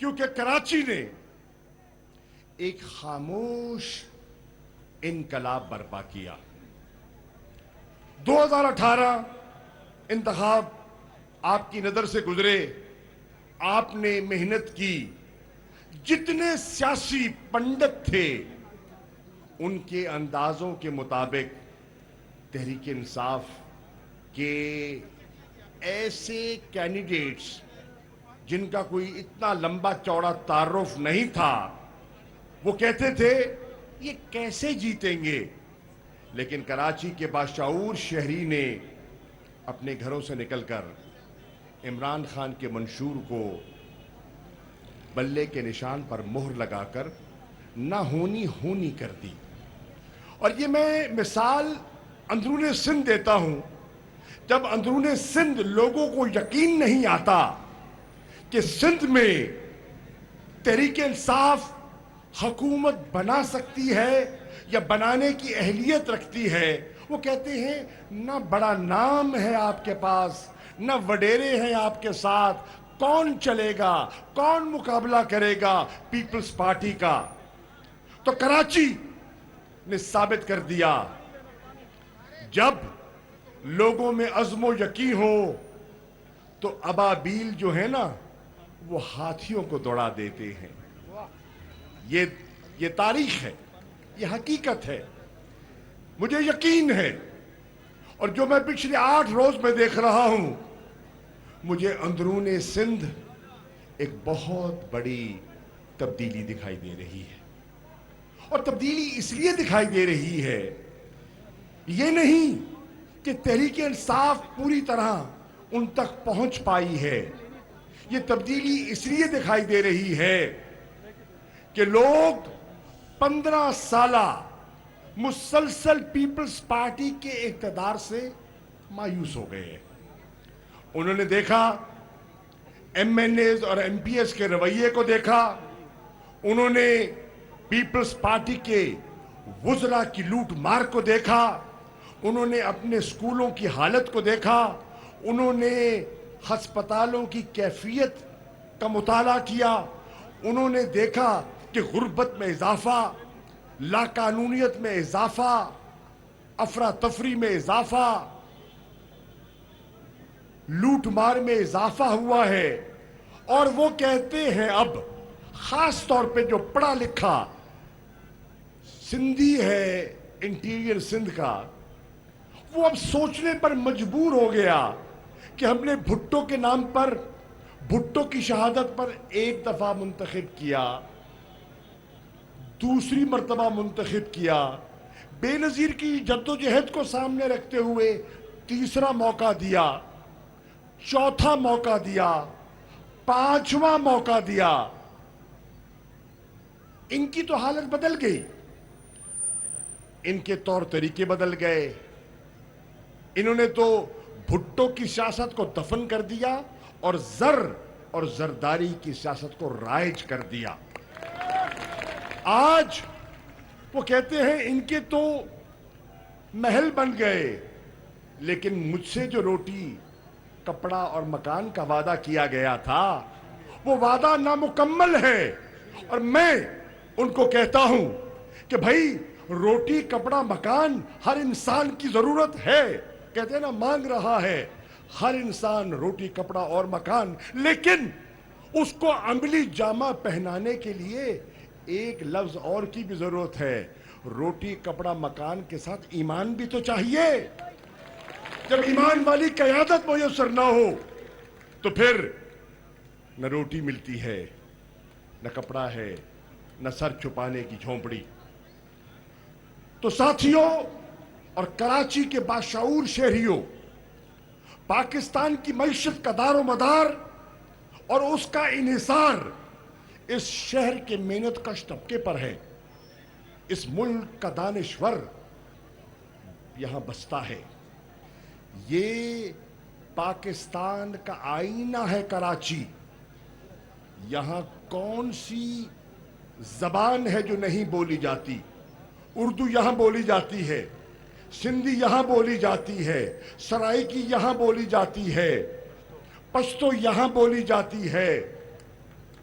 کیونکہ کراچی نے ایک خاموش انقلاب برپا کیا. 2018 انتخاب آپ کی نظر سے گزرے, آپ نے محنت کی, جتنے سیاسی پنڈت تھے ان کے اندازوں کے مطابق تحریک انصاف کے ایسے کینڈیڈیٹس جن کا کوئی اتنا لمبا چوڑا تعارف نہیں تھا, وہ کہتے تھے یہ کیسے جیتیں گے. لیکن کراچی کے باشعور شہری نے اپنے گھروں سے نکل کر عمران خان کے منشور کو بلے کے نشان پر مہر لگا کر نہ ہونی ہونی کر دی. اور یہ میں مثال اندرون سندھ دیتا ہوں. جب اندرون سندھ لوگوں کو یقین نہیں آتا کہ سندھ میں تحریک انصاف حکومت بنا سکتی ہے یا بنانے کی اہلیت رکھتی ہے, وہ کہتے ہیں نہ بڑا نام ہے آپ کے پاس, نہ وڈیرے ہیں آپ کے ساتھ, کون چلے گا, کون مقابلہ کرے گا پیپلز پارٹی کا. تو کراچی نے ثابت کر دیا, جب لوگوں میں عزم و یقین ہو تو ابابیل جو ہے نا وہ ہاتھیوں کو دوڑا دیتے ہیں. یہ تاریخ ہے, یہ حقیقت ہے, مجھے یقین ہے. اور جو میں پچھلے 8 روز میں دیکھ رہا ہوں, مجھے اندرون سندھ ایک بہت بڑی تبدیلی دکھائی دے رہی ہے. اور تبدیلی اس لیے دکھائی دے رہی ہے, یہ نہیں کہ تحریک انصاف پوری طرح ان تک پہنچ پائی ہے, یہ تبدیلی اس لیے دکھائی دے رہی ہے کہ لوگ 15 سالہ مسلسل پیپلز پارٹی کے اقتدار سے مایوس ہو گئے. انہوں نے دیکھا ایم این ایز اور ایم پی ایس کے رویے کو دیکھا, انہوں نے پیپلز پارٹی کے وزراء کی لوٹ مار کو دیکھا, انہوں نے اپنے اسکولوں کی حالت کو دیکھا, انہوں نے ہسپتالوں کی کیفیت کا مطالعہ کیا, انہوں نے دیکھا کہ غربت میں اضافہ, لاقانونیت میں اضافہ, افراتفری میں اضافہ, لوٹ مار میں اضافہ ہوا ہے. اور وہ کہتے ہیں, اب خاص طور پہ جو پڑھا لکھا سندھی ہے انٹیریئر سندھ کا, وہ اب سوچنے پر مجبور ہو گیا کہ ہم نے بھٹو کے نام پر, بھٹو کی شہادت پر ایک دفعہ منتخب کیا, دوسری مرتبہ منتخب کیا, بے نظیر کی جدوجہد کو سامنے رکھتے ہوئے تیسرا موقع دیا, چوتھا موقع دیا, 5واں موقع دیا. ان کی تو حالت بدل گئی, ان کے طور طریقے بدل گئے. انہوں نے تو بھٹو کی سیاست کو دفن کر دیا اور زر اور زرداری کی سیاست کو رائج کر دیا. آج وہ کہتے ہیں ان کے تو محل بن گئے, لیکن مجھ سے جو روٹی کپڑا اور مکان کا وعدہ کیا گیا تھا وہ وعدہ نامکمل ہے. اور میں ان کو کہتا ہوں کہ بھائی روٹی کپڑا مکان ہر انسان کی ضرورت ہے, کہتے ہیں نا مانگ رہا ہے ہر انسان روٹی کپڑا اور مکان, لیکن اس کو عملی جامہ پہنانے کے لیے ایک لفظ اور کی بھی ضرورت ہے, روٹی کپڑا مکان کے ساتھ ایمان بھی تو چاہیے. جب ایمان والی قیادت میسر نہ ہو تو پھر نہ روٹی ملتی ہے, نہ کپڑا ہے, نہ سر چھپانے کی جھونپڑی. تو ساتھیوں اور کراچی کے باشعور شہریوں, پاکستان کی معیشت کا دار و مدار اور اس کا انحصار اس شہر کے محنت کش طبقے پر ہے. اس ملک کا دانشور یہاں بستا ہے. یہ پاکستان کا آئینہ ہے کراچی. یہاں کون سی زبان ہے جو نہیں بولی جاتی؟ اردو یہاں بولی جاتی ہے, سندھی یہاں بولی جاتی ہے, سرائیکی یہاں بولی جاتی ہے, پشتو یہاں بولی جاتی ہے.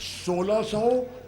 1600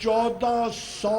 1400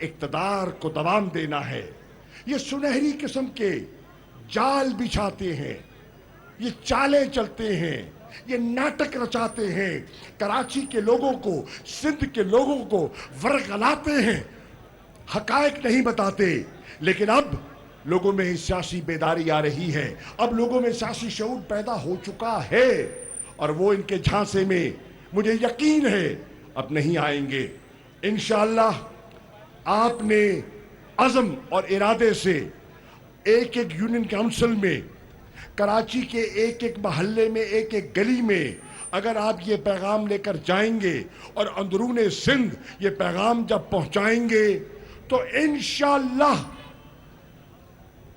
اقتدار کو دوام دینا ہے. یہ سنہری قسم کے جال بچھاتے ہیں, یہ چالیں چلتے ہیں, یہ ناٹک رچاتے ہیں, کراچی کے لوگوں کو, سندھ کے لوگوں کو ورغلاتے ہیں, حقائق نہیں بتاتے. لیکن اب لوگوں میں سیاسی بیداری آ رہی ہے, اب لوگوں میں سیاسی شعور پیدا ہو چکا ہے, اور وہ ان کے جھانسے میں مجھے یقین ہے اب نہیں آئیں گے. انشاءاللہ آپ نے عزم اور ارادے سے ایک ایک یونین کاؤنسل میں, کراچی کے ایک ایک محلے میں, ایک ایک گلی میں اگر آپ یہ پیغام لے کر جائیں گے اور اندرون سندھ یہ پیغام جب پہنچائیں گے تو انشاءاللہ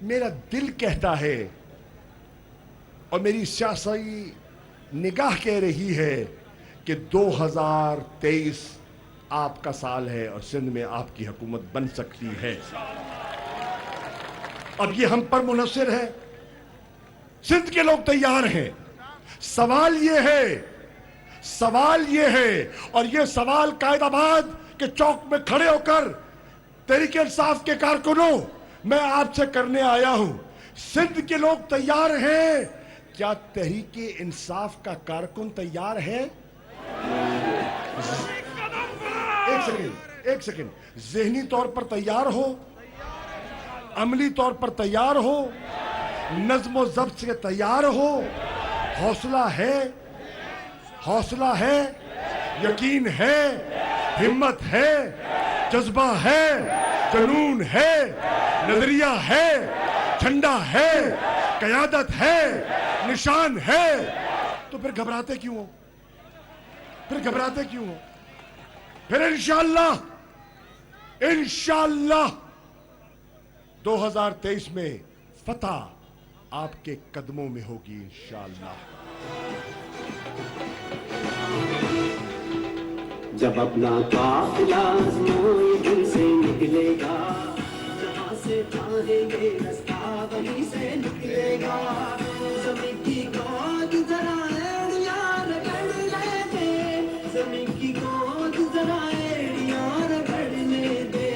میرا دل کہتا ہے اور میری سیاسی نگاہ کہہ رہی ہے کہ 2023 آپ کا سال ہے اور سندھ میں آپ کی حکومت بن سکتی ہے. اب یہ ہم پر منحصر ہے, سندھ کے لوگ تیار ہیں. سوال یہ ہے اور یہ سوال قائد آباد کے چوک میں کھڑے ہو کر تحریک انصاف کے کارکنوں میں آپ سے کرنے آیا ہوں. سندھ کے لوگ تیار ہیں, کیا تحریک انصاف کا کارکن تیار ہے؟ ایک سیکنڈ, ذہنی طور پر تیار ہو, عملی طور پر تیار ہو, نظم و ضبط سے تیار ہو, حوصلہ ہے, یقین ہے, ہمت ہے, جذبہ ہے, جنون ہے, نظریہ ہے, جھنڈا ہے, قیادت ہے, نشان ہے, تو پھر گھبراتے کیوں ہو؟ پھر انشاءاللہ 2023 میں فتح آپ کے قدموں میں ہوگی انشاءاللہ. جب اپنا قافلہ آزمائے دل سے نکلے گا, جہاں سے چاہیں گے رستہ وہیں سے نکلے گا. زمین کی گود ذرا ایڑیاں رگڑ لے دے, زمین کی گود ذرا ایڑیاں رگڑ لے دے.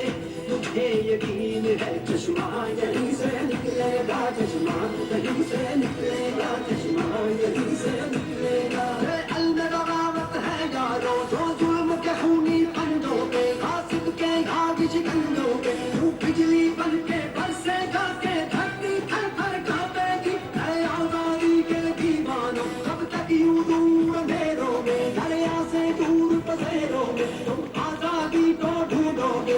مجھے یقین ہے چشمہ یہیں سے نکلے گا, چشمہ یہیں سے نکلے گا, چشمہ یہیں سے نکلے گا. البغاوت ہے یارو جو ظلم کے خونی پنجوں پہ, غاصب کے گھاگ شکنجوں پہ, وہ بجلی بن کے برسے گا کہ دھرتی تھر تھر کانپے گی. اے آزادی کے دیوانوں, کب تک یوں دور اندھیروں میں, دریا سے دور پسیروں میں تم آزادی کو ڈھونڈو گے. اے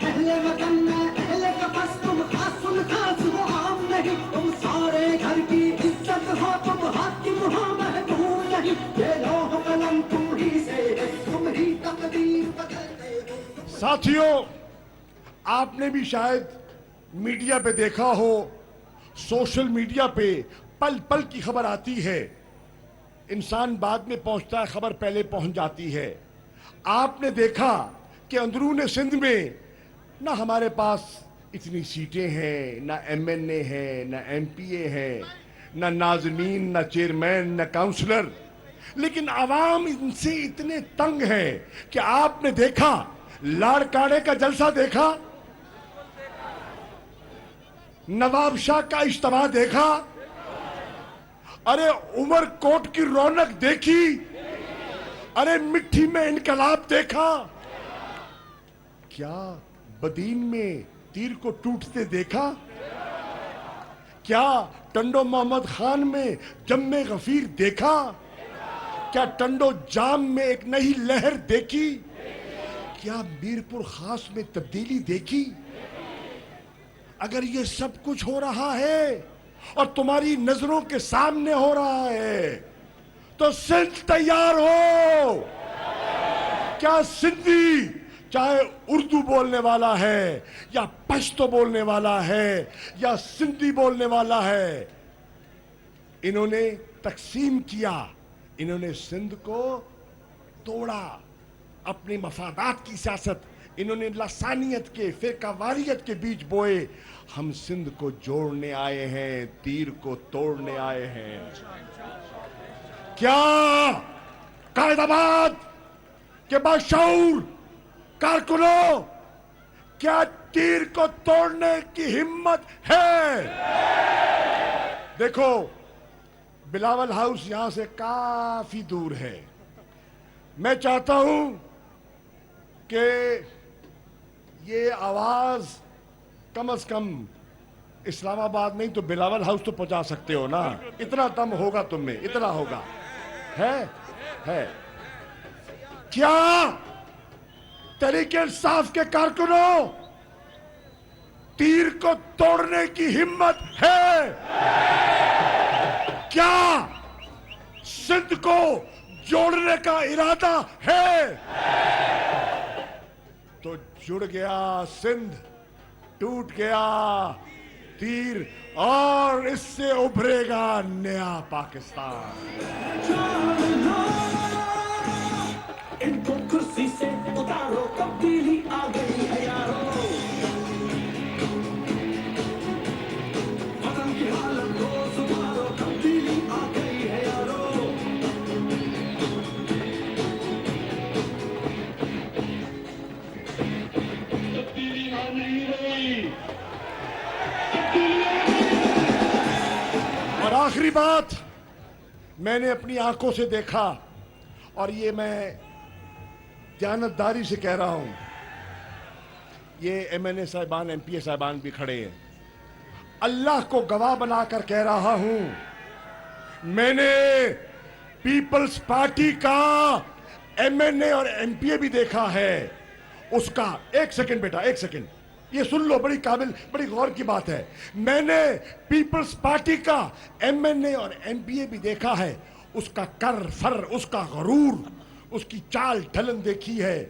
اہل وطن, میں اہل قفس, تم خاص الخاص ہو عام نہیں, تم سارے گھر کی عزت ہو, تم حاکم ہو محکوم نہیں. یہ لوح قلم تم ہی سے ہے, تم ہی تقدیر بدلتے ہو. ساتھیوں, آپ نے بھی شاید میڈیا پہ دیکھا ہو, سوشل میڈیا پہ پل پل کی خبر آتی ہے. انسان بعد میں پہنچتا ہے, خبر پہلے پہنچ جاتی ہے. آپ نے دیکھا کہ اندرون سندھ میں نہ ہمارے پاس اتنی سیٹیں ہیں, نہ ایم این اے ہیں, نہ ایم پی اے ہیں, نہ ناظمین, نہ چیئرمین, نہ کاؤنسلر, لیکن عوام ان سے اتنے تنگ ہے کہ آپ نے دیکھا لاڑکاڑے کا جلسہ دیکھا, نواب شاہ کا اجتماع دیکھا, ارے عمر کوٹ کی رونق دیکھی, ارے مٹھی میں انقلاب دیکھا, کیا بدین میں تیر کو ٹوٹتے دیکھا, کیا ٹنڈو محمد خان میں جم غفیر دیکھا, کیا ٹنڈو جام میں ایک نئی لہر دیکھی, کیا میرپور خاص میں تبدیلی دیکھی. اگر یہ سب کچھ ہو رہا ہے اور تمہاری نظروں کے سامنے ہو رہا ہے تو سندھ تیار ہو. کیا سندھی چاہے اردو بولنے والا ہے یا پشتو بولنے والا ہے یا سندھی بولنے والا ہے, انہوں نے تقسیم کیا, انہوں نے سندھ کو توڑا, اپنے مفادات کی سیاست, انہوں نے لسانیت کے, فرقہ واریت کے بیج بوئے. ہم سندھ کو جوڑنے آئے ہیں, تیر کو توڑنے آئے ہیں. کیا قائد آباد کے باشعور کارکنوں کیا تیر کو توڑنے کی ہمت ہے؟ دیکھو بلاول ہاؤس یہاں سے کافی دور ہے. میں چاہتا ہوں کہ یہ آواز کم از کم اسلام آباد نہیں تو بلاول ہاؤس تو پہنچا سکتے ہو نا. اتنا دم ہوگا تم میں, اتنا ہوگا. ہے کیا تحریک انصاف کے کارکنوں تیر کو توڑنے کی ہمت ہے؟ کیا سندھ کو جوڑنے کا ارادہ ہے؟ تو جڑ گیا سندھ, ٹوٹ گیا تیر, اور اس سے ابھرے گا نیا پاکستان. ان کو کرسی سے اتارو, تبدیلی آ گئی ہے یارو. وطن کی حالت کو سنبھالو, تبدیلی آ گئی ہے یارو. تبدیلی آ نہیں رہی. اور آخری بات, میں نے اپنی آنکھوں سے دیکھا, اور یہ میں دیانتداری سے کہہ رہا ہوں, یہ ایم این اے صاحبان, ایم پی اے صاحبان بھی کھڑے ہیں, اللہ کو گواہ بنا کر کہہ رہا ہوں, میں نے پیپلز پارٹی کا ایم این اے اور ایم پی اے بھی دیکھا ہے. اس کا, ایک سیکنڈ بیٹا, ایک سیکنڈ, یہ سن لو, بڑی قابل, بڑی غور کی بات ہے. میں نے پیپلز پارٹی کا ایم این اے اور ایم پی اے بھی دیکھا ہے. اس کا کر فر, اس کا غرور, اس کی چال ڈھلن دیکھی ہے.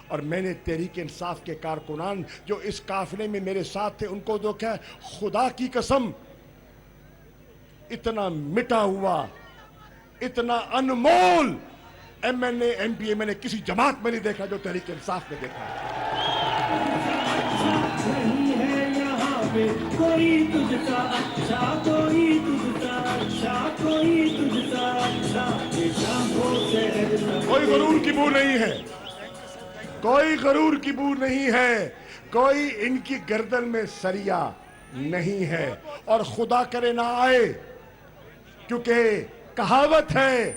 اور میں نے تحریک انصاف کے کارکنان جو اس قافلے میں میرے ساتھ تھے ان کو دیکھا. خدا کی قسم, اتنا مٹا ہوا, اتنا انمول M N A M P A میں نے کسی جماعت میں نہیں دیکھا جو تحریک انصاف میں دیکھا. نہیں ہے یہاں پہ کوئی تجھ کا اچھا, کوئی تجھ کا اچھا, کوئی تجھ کا اچھا. یہ شاموں سے کوئی غرور کی بو نہیں ہے, کوئی غرور کی بو نہیں ہے, کوئی ان کی گردن میں سریا نہیں ہے. اور خدا کرے نہ آئے, کیونکہ کہاوت ہے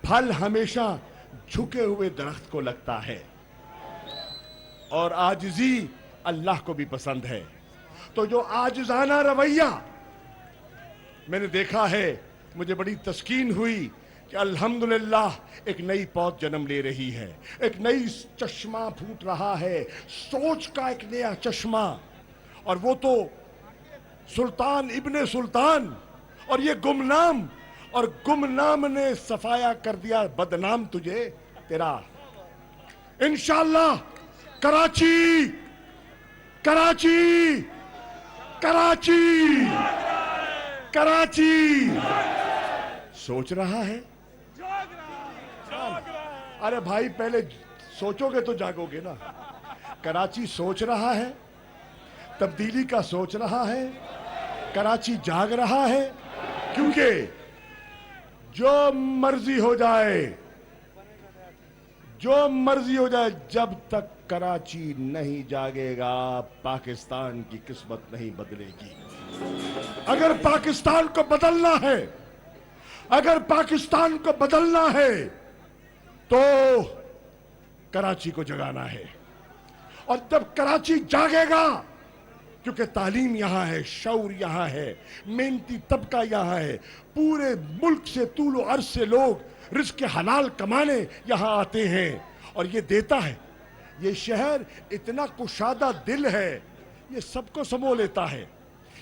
پھل ہمیشہ جھکے ہوئے درخت کو لگتا ہے, اور عاجزی اللہ کو بھی پسند ہے. تو جو عاجزانہ رویہ میں نے دیکھا ہے, مجھے بڑی تسکین ہوئی کہ الحمدللہ ایک نئی پود جنم لے رہی ہے, ایک نئی چشمہ پھوٹ رہا ہے, سوچ کا ایک نیا چشمہ. اور وہ تو سلطان ابن سلطان, اور یہ گمنام, اور گمنام نے صفایا کر دیا بدنام تجھے تیرا. انشاءاللہ کراچی, کراچی, کراچی, کراچی سوچ رہا ہے. ارے بھائی پہلے سوچو گے تو جاگو گے نا. کراچی سوچ رہا ہے, تبدیلی کا سوچ رہا ہے, کراچی جاگ رہا ہے. کیونکہ جو مرضی ہو جائے, جو مرضی ہو جائے, جب تک کراچی نہیں جاگے گا پاکستان کی قسمت نہیں بدلے گی. اگر پاکستان کو بدلنا ہے, اگر پاکستان کو بدلنا ہے تو کراچی کو جگانا ہے. اور جب کراچی جاگے گا, کیونکہ تعلیم یہاں ہے, شعور یہاں ہے, محنتی طبقہ یہاں ہے, پورے ملک سے طول و عرض سے لوگ رزق حلال کمانے یہاں آتے ہیں, اور یہ دیتا ہے. یہ شہر اتنا کشادہ دل ہے, یہ سب کو سمو لیتا ہے,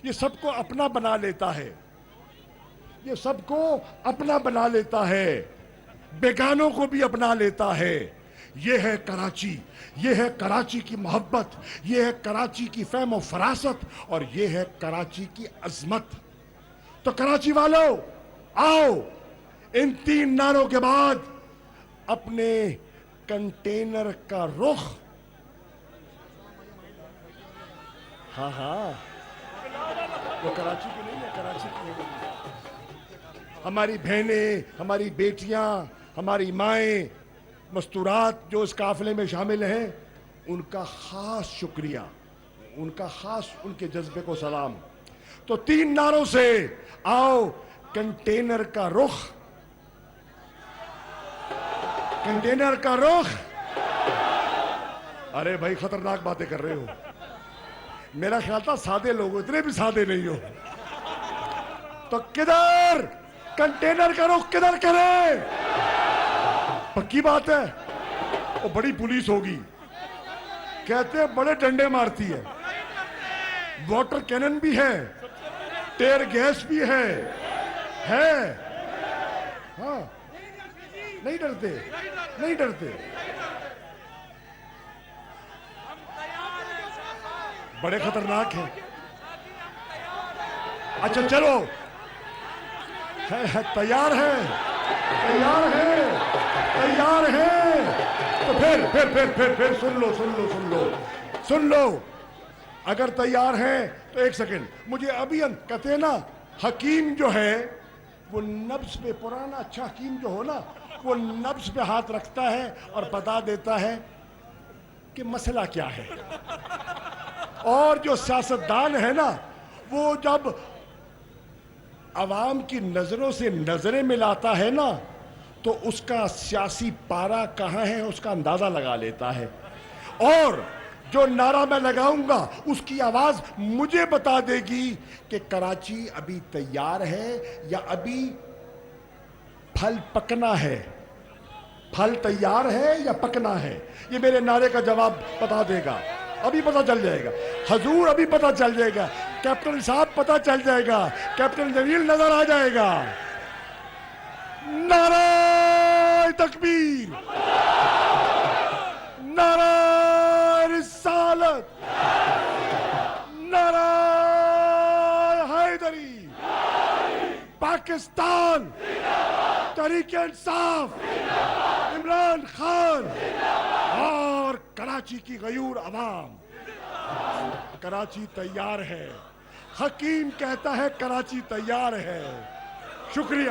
یہ سب کو اپنا بنا لیتا ہے, یہ سب کو اپنا بنا لیتا ہے, بیگانوں کو بھی اپنا لیتا ہے. یہ ہے کراچی, یہ ہے کراچی کی محبت, یہ ہے کراچی کی فہم و فراست, اور یہ ہے کراچی کی عظمت. تو کراچی والو آؤ, ان 3 نعروں کے بعد اپنے کنٹینر کا رخ, ہاں وہ کراچی کی نہیں ہے, کراچی کی نہیں. ہماری بہنیں, ہماری بیٹیاں, ہماری مائیں, مستورات جو اس قافلے میں شامل ہیں, ان کا خاص شکریہ, ان کا خاص ان کے جذبے کو سلام. تو 3 نعروں سے آؤ کنٹینر کا رخ, کنٹینر کا رخ. ارے بھائی خطرناک باتیں کر رہے ہو. میرا خیال تھا سادے لوگ ہو, اتنے بھی سادے نہیں ہو. تو کدھر کنٹینر کا رخ کدھر کرے؟ پکی بات ہے, وہ بڑی پولیس ہوگی, کہتے ہیں بڑے ڈنڈے مارتی ہے, واٹر کینن بھی ہے, ٹیئر گیس بھی ہے. ہاں نہیں ڈرتے, نہیں ڈرتے. بڑے خطرناک ہیں. اچھا چلو, تیار ہے, تیار ہے, تیار ہے. تو پھر سن لو سن لو سن لو سن لو. اگر تیار ہیں تو ایک سیکنڈ, مجھے ابھی کہتے ہیں نا حکیم جو ہے وہ نبض پہ, پرانا اچھا حکیم جو ہو نا, وہ نبض پہ ہاتھ رکھتا ہے اور بتا دیتا ہے کہ مسئلہ کیا ہے. اور جو سیاستدان ہے نا, وہ جب عوام کی نظروں سے نظریں ملاتا ہے نا, تو اس کا سیاسی پارا کہاں ہے اس کا اندازہ لگا لیتا ہے. اور جو نعرہ میں لگاؤں گا اس کی آواز مجھے بتا دے گی کہ کراچی ابھی تیار ہے یا ابھی پھل پکنا ہے. پھل تیار ہے یا پکنا ہے, یہ میرے نعرے کا جواب بتا دے گا. ابھی پتہ چل جائے گا حضور, ابھی پتہ چل جائے گا کیپٹن صاحب, پتہ چل جائے گا کیپٹن جمیل نظر آ جائے گا. نعرہ تکبیر, نعرہ رسالت, نعرہ حیدری, پاکستان تحریک انصاف, عمران خان اور کراچی کی غیور عوام. کراچی تیار ہے, حکیم کہتا ہے کراچی تیار ہے. شکریہ.